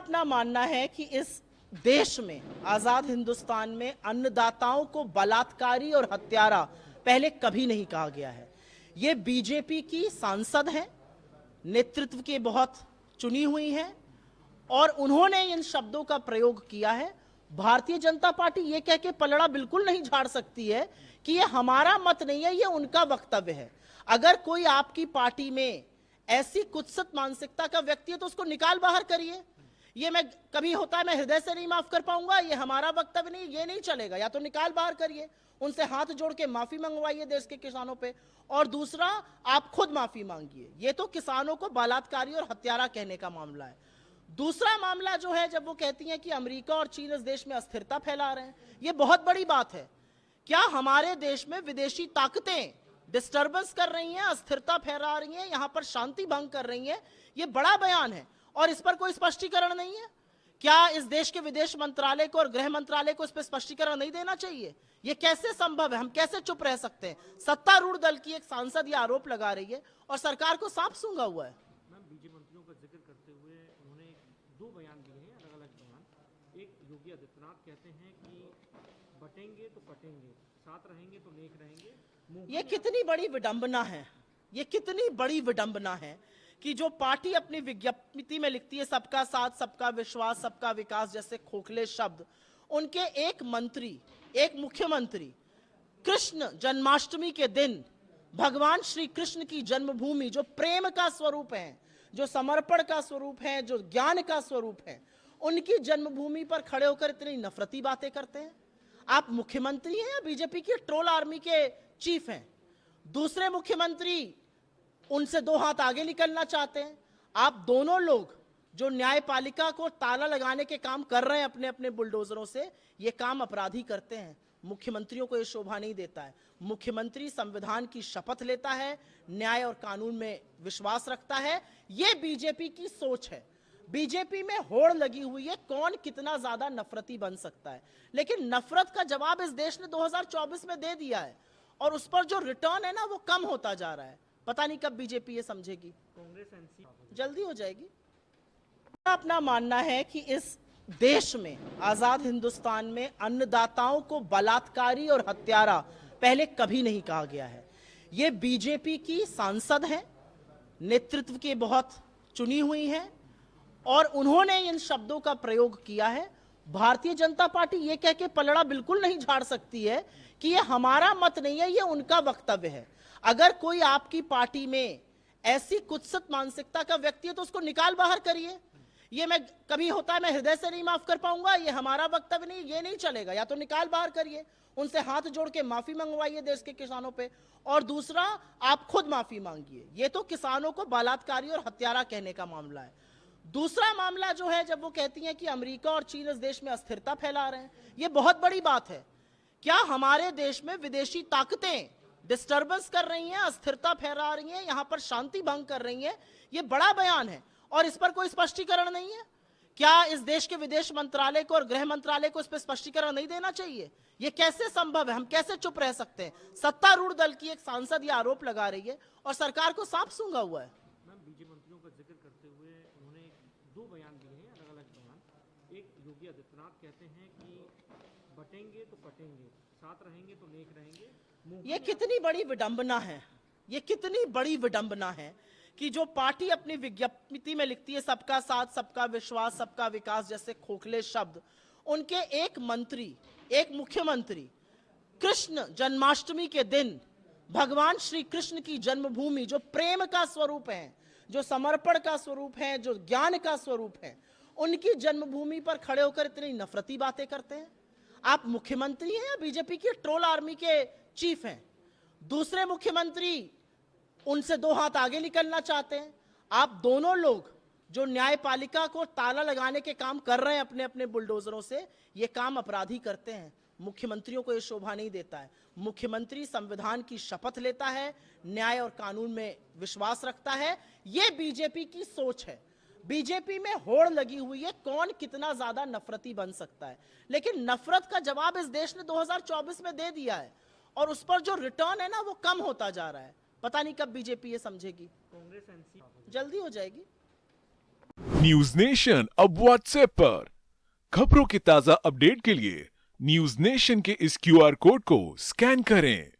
अपना मानना है कि इस देश में, आजाद हिंदुस्तान में अन्नदाताओं को बलात्कारी और हत्यारा पहले कभी नहीं कहा गया है। ये बीजेपी की सांसद हैं, नेतृत्व के बहुत चुनी हुई हैं और उन्होंने इन शब्दों का प्रयोग किया है। भारतीय जनता पार्टी ये कह के पलड़ा बिल्कुल नहीं झाड़ सकती है कि ये हमारा मत नहीं है, ये उनका वक्तव्य है। अगर कोई आपकी पार्टी में ऐसी कुत्सित मानसिकता का व्यक्ति है तो उसको निकाल बाहर करिए। ये मैं कभी होता है मैं हृदय से नहीं माफ कर पाऊंगा, ये हमारा वक्तव्य नहीं, ये नहीं चलेगा। या तो निकाल बाहर करिए, उनसे हाथ जोड़ के माफी मंगवाइए देश के किसानों पे, और दूसरा आप खुद माफी मांगिए। ये तो किसानों को बलात्कारी और हत्यारा कहने का मामला है। दूसरा मामला जो है, जब वो कहती हैं कि अमेरिका और चीन इस देश में अस्थिरता फैला रहे हैं, ये बहुत बड़ी बात है। क्या हमारे देश में विदेशी ताकतें डिस्टर्बेंस कर रही हैं, अस्थिरता फैला रही हैं, यहां पर शांति भंग कर रही हैं? ये बड़ा बयान है और इस पर कोई स्पष्टीकरण नहीं है। क्या इस देश के विदेश मंत्रालय को और गृह मंत्रालय को इस पर स्पष्टीकरण नहीं देना चाहिए? ये कैसे संभव है? हम कैसे चुप रह सकते हैं? सत्तारूढ़ दल की एक सांसद ये आरोप लगा रही है और सरकार को साफ सूंघा हुआ है। मैम, बीजेपी मंत्रियों का जिक्र करते हुए उन्होंने दो बयान दिए हैं, अलग अलग बयान। एक, योगी आदित्यनाथ कहते हैं कि बटेंगे तो कटेंगे, साथ रहेंगे तो नेक रहेंगे। ये कितनी बड़ी विडंबना है, ये कितनी बड़ी विडंबना है कि जो पार्टी अपनी विज्ञप्ति में लिखती है सबका साथ, सबका विश्वास, सबका विकास जैसे खोखले शब्द, उनके एक मंत्री, एक मुख्यमंत्री कृष्ण जन्माष्टमी के दिन भगवान श्री कृष्ण की जन्मभूमि, जो प्रेम का स्वरूप है, जो समर्पण का स्वरूप है, जो ज्ञान का स्वरूप है, उनकी जन्मभूमि पर खड़े होकर इतनी नफरती बातें करते हैं। आप मुख्यमंत्री हैं या बीजेपी की ट्रोल आर्मी के चीफ हैं? दूसरे मुख्यमंत्री उनसे दो हाथ आगे निकलना चाहते हैं। आप दोनों लोग जो न्यायपालिका को ताला लगाने के काम कर रहे हैं अपने अपने बुलडोजरों से, ये काम अपराधी करते हैं। मुख्यमंत्रियों को ये शोभा नहीं देता है। मुख्यमंत्री संविधान की शपथ लेता है, न्याय और कानून में विश्वास रखता है। ये बीजेपी की सोच है। बीजेपी में होड़ लगी हुई है, कौन कितना ज्यादा नफरती बन सकता है। लेकिन नफरत का जवाब इस देश ने 2024 में दे दिया है और उस पर जो रिटर्न है ना, वो कम होता जा रहा है। पता नहीं कब बीजेपी ये समझेगी। कांग्रेस एनसी जल्दी हो जाएगी। अपना मानना है कि इस देश में, आजाद हिंदुस्तान में अन्नदाताओं को बलात्कारी और हत्यारा पहले कभी नहीं कहा गया है। ये बीजेपी की सांसद हैं, नेतृत्व के बहुत चुनी हुई हैं और उन्होंने इन शब्दों का प्रयोग किया है। भारतीय जनता पार्टी ये कह के पलड़ा बिल्कुल नहीं झाड़ सकती है कि ये हमारा मत नहीं है, ये उनका वक्तव्य है। अगर कोई आपकी पार्टी में ऐसी कुत्सित मानसिकता का व्यक्ति है तो उसको निकाल बाहर करिए। ये मैं कभी होता है मैं हृदय से नहीं माफ कर पाऊंगा, ये हमारा वक्तव्य नहीं, ये नहीं चलेगा। या तो निकाल बाहर करिए, उनसे हाथ जोड़ के माफी मंगवाइए देश के किसानों पे, और दूसरा आप खुद माफी मांगिए। ये तो किसानों को बलात्कारी और हत्यारा कहने का मामला है। दूसरा मामला जो है, जब वो कहती हैं कि अमेरिका और चीन इस देश में अस्थिरता फैला रहे हैं, ये बहुत बड़ी बात है। क्या हमारे देश में विदेशी ताकतें डिस्टर्बेंस कर रही हैं, अस्थिरता फैला रही हैं, यहां पर शांति भंग कर रही हैं? ये बड़ा बयान है और इस पर कोई स्पष्टीकरण नहीं है। क्या इस देश के विदेश मंत्रालय को और गृह मंत्रालय को इस पर स्पष्टीकरण नहीं देना चाहिए? ये कैसे संभव है? हम कैसे चुप रह सकते हैं? सत्तारूढ़ दल की एक सांसद ये आरोप लगा रही है और सरकार को साफ सूंघा हुआ है। मैम, बीजेपी मंत्रियों का जिक्र करते हुए उन्होंने दो बयान दिए हैं, अलग अलग बयान। एक, योगी आदित्यनाथ कहते हैं कि बटेंगे तो कटेंगे, साथ रहेंगे तो नेक रहेंगे। ये कितनी बड़ी विडंबना है, ये कितनी बड़ी विडंबना है कि जो पार्टी अपनी विज्ञप्ति में लिखती है सबका साथ, सबका विश्वास, सबका विकास जैसे खोखले शब्द, उनके एक मंत्री, एक मुख्यमंत्री कृष्ण जन्माष्टमी के दिन भगवान श्री कृष्ण की जन्मभूमि, जो प्रेम का स्वरूप है, जो समर्पण का स्वरूप है, जो ज्ञान का स्वरूप है, उनकी जन्मभूमि पर खड़े होकर इतनी नफरती बातें करते हैं। आप मुख्यमंत्री हैं या बीजेपी की ट्रोल आर्मी के चीफ हैं? दूसरे मुख्यमंत्री उनसे दो हाथ आगे निकलना चाहते हैं। आप दोनों लोग जो न्यायपालिका को ताला लगाने के काम कर रहे हैं अपने अपने बुलडोजरों से, ये काम अपराधी करते हैं। मुख्यमंत्रियों को ये शोभा नहीं देता है। मुख्यमंत्री संविधान की शपथ लेता है, न्याय और कानून में विश्वास रखता है। ये बीजेपी की सोच है। बीजेपी में होड़ लगी हुई है, कौन कितना ज्यादा नफरती बन सकता है। लेकिन नफरत का जवाब इस देश ने 2024 में दे दिया है और उस पर जो रिटर्न है ना, वो कम होता जा रहा है। पता नहीं कब बीजेपी ये समझेगी। कांग्रेस एनसी जल्दी हो जाएगी। न्यूज नेशन अब व्हाट्सएप पर। खबरों के ताजा अपडेट के लिए न्यूज नेशन के इस क्यूआर कोड को स्कैन करें।